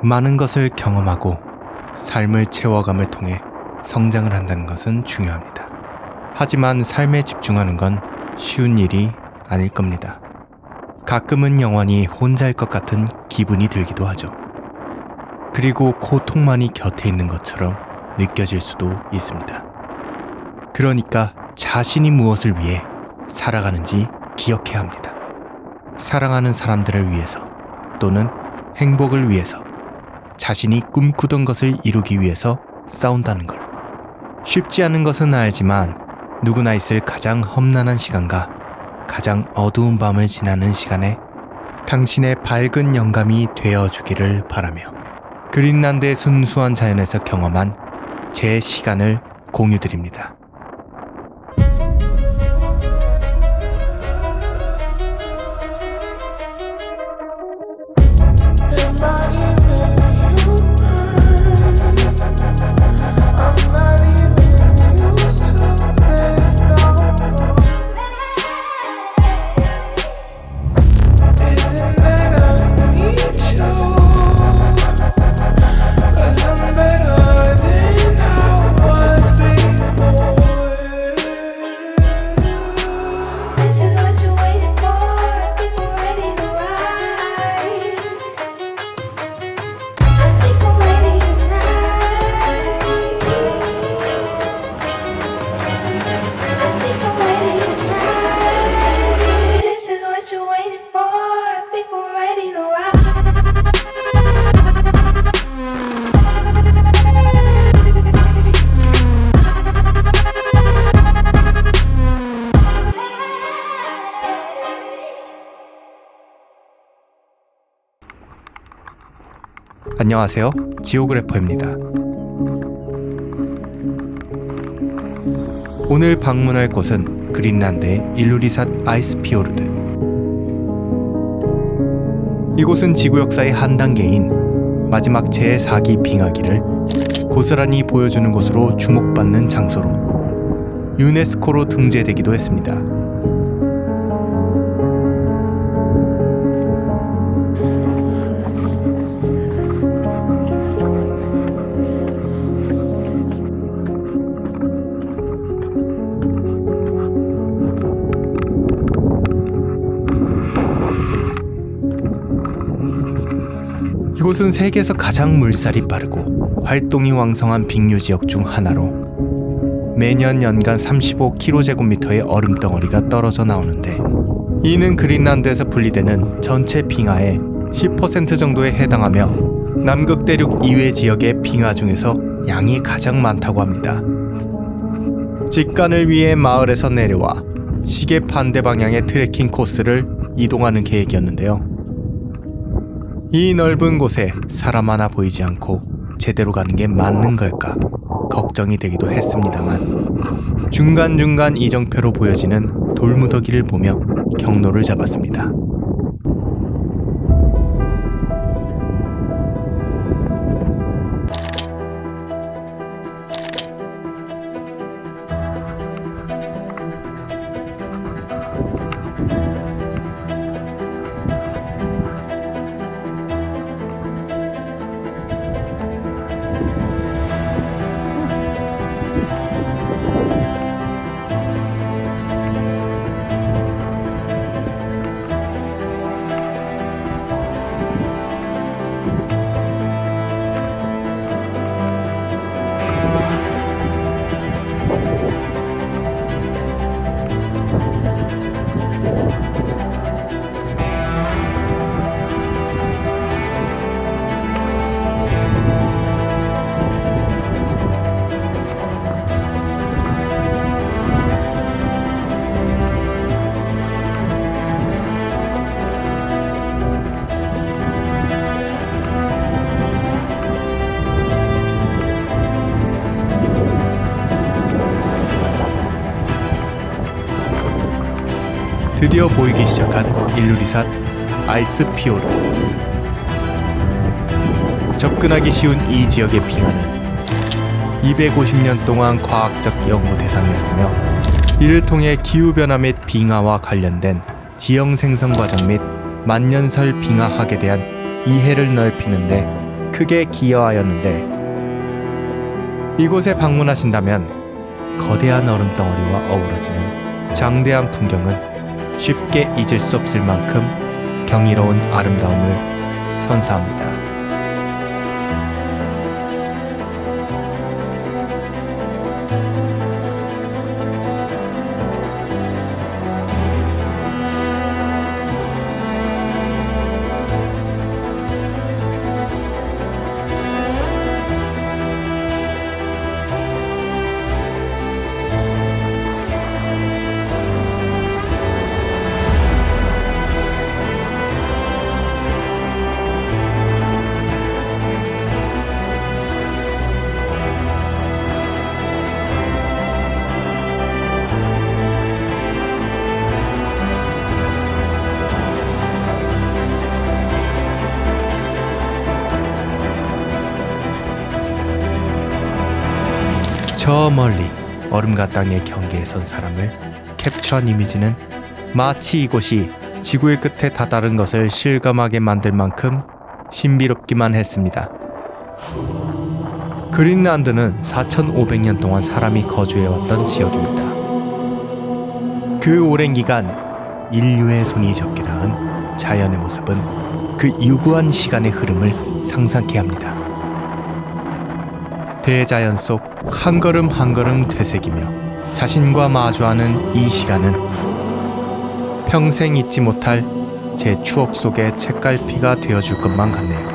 많은 것을 경험하고 삶을 채워감을 통해 성장을 한다는 것은 중요합니다. 하지만 삶에 집중하는 건 쉬운 일이 아닐 겁니다. 가끔은 영원히 혼자일 것 같은 기분이 들기도 하죠. 그리고 고통만이 곁에 있는 것처럼 느껴질 수도 있습니다. 그러니까 자신이 무엇을 위해 살아가는지 기억해야 합니다. 사랑하는 사람들을 위해서 또는 행복을 위해서 자신이 꿈꾸던 것을 이루기 위해서 싸운다는 걸. 쉽지 않은 것은 알지만 누구나 있을 가장 험난한 시간과 가장 어두운 밤을 지나는 시간에 당신의 밝은 영감이 되어주기를 바라며 그린란드의 순수한 자연에서 경험한 제 시간을 공유드립니다. 안녕하세요. 지오그래퍼입니다. 오늘 방문할 곳은 그린란드의 일루리삿 아이스피오르드. 이곳은 지구 역사의 한 단계인 마지막 제4기 빙하기를 고스란히 보여주는 곳으로 주목받는 장소로 유네스코로 등재되기도 했습니다. 이곳은 세계에서 가장 물살이 빠르고 활동이 왕성한 빙류 지역 중 하나로 매년 연간 35km제곱미터의 얼음 덩어리가 떨어져 나오는데, 이는 그린란드에서 분리되는 전체 빙하의 10% 정도에 해당하며 남극 대륙 이외 지역의 빙하 중에서 양이 가장 많다고 합니다. 직관을 위해 마을에서 내려와 시계 반대 방향의 트레킹 코스를 이동하는 계획이었는데요. 이 넓은 곳에 사람 하나 보이지 않고 제대로 가는 게 맞는 걸까 걱정이 되기도 했습니다만 중간중간 이정표로 보여지는 돌무더기를 보며 경로를 잡았습니다. 드디어 보이기 시작한 일루리삿 아이스피오르드. 접근하기 쉬운 이 지역의 빙하는 250년 동안 과학적 연구 대상이었으며, 이를 통해 기후변화 및 빙하와 관련된 지형 생성 과정 및 만년설 빙하학에 대한 이해를 넓히는데 크게 기여하였는데 이곳에 방문하신다면 거대한 얼음덩어리와 어우러지는 장대한 풍경은 쉽게 잊을 수 없을 만큼 경이로운 아름다움을 선사합니다. 저 멀리 얼음과 땅의 경계에 선 사람을 캡처한 이미지는 마치 이곳이 지구의 끝에 다다른 것을 실감하게 만들 만큼 신비롭기만 했습니다. 그린란드는 4,500년 동안 사람이 거주해왔던 지역입니다. 그 오랜 기간 인류의 손이 적게 닿은 자연의 모습은 그 유구한 시간의 흐름을 상상케 합니다. 대자연 속 한 걸음 한 걸음 되새기며 자신과 마주하는 이 시간은 평생 잊지 못할 제 추억 속의 책갈피가 되어줄 것만 같네요.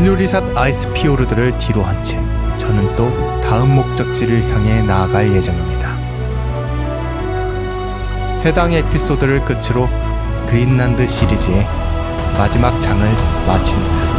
일루리삿 아이스 피오르드를 뒤로 한 채 저는 또 다음 목적지를 향해 나아갈 예정입니다. 해당 에피소드를 끝으로 그린란드 시리즈의 마지막 장을 마칩니다.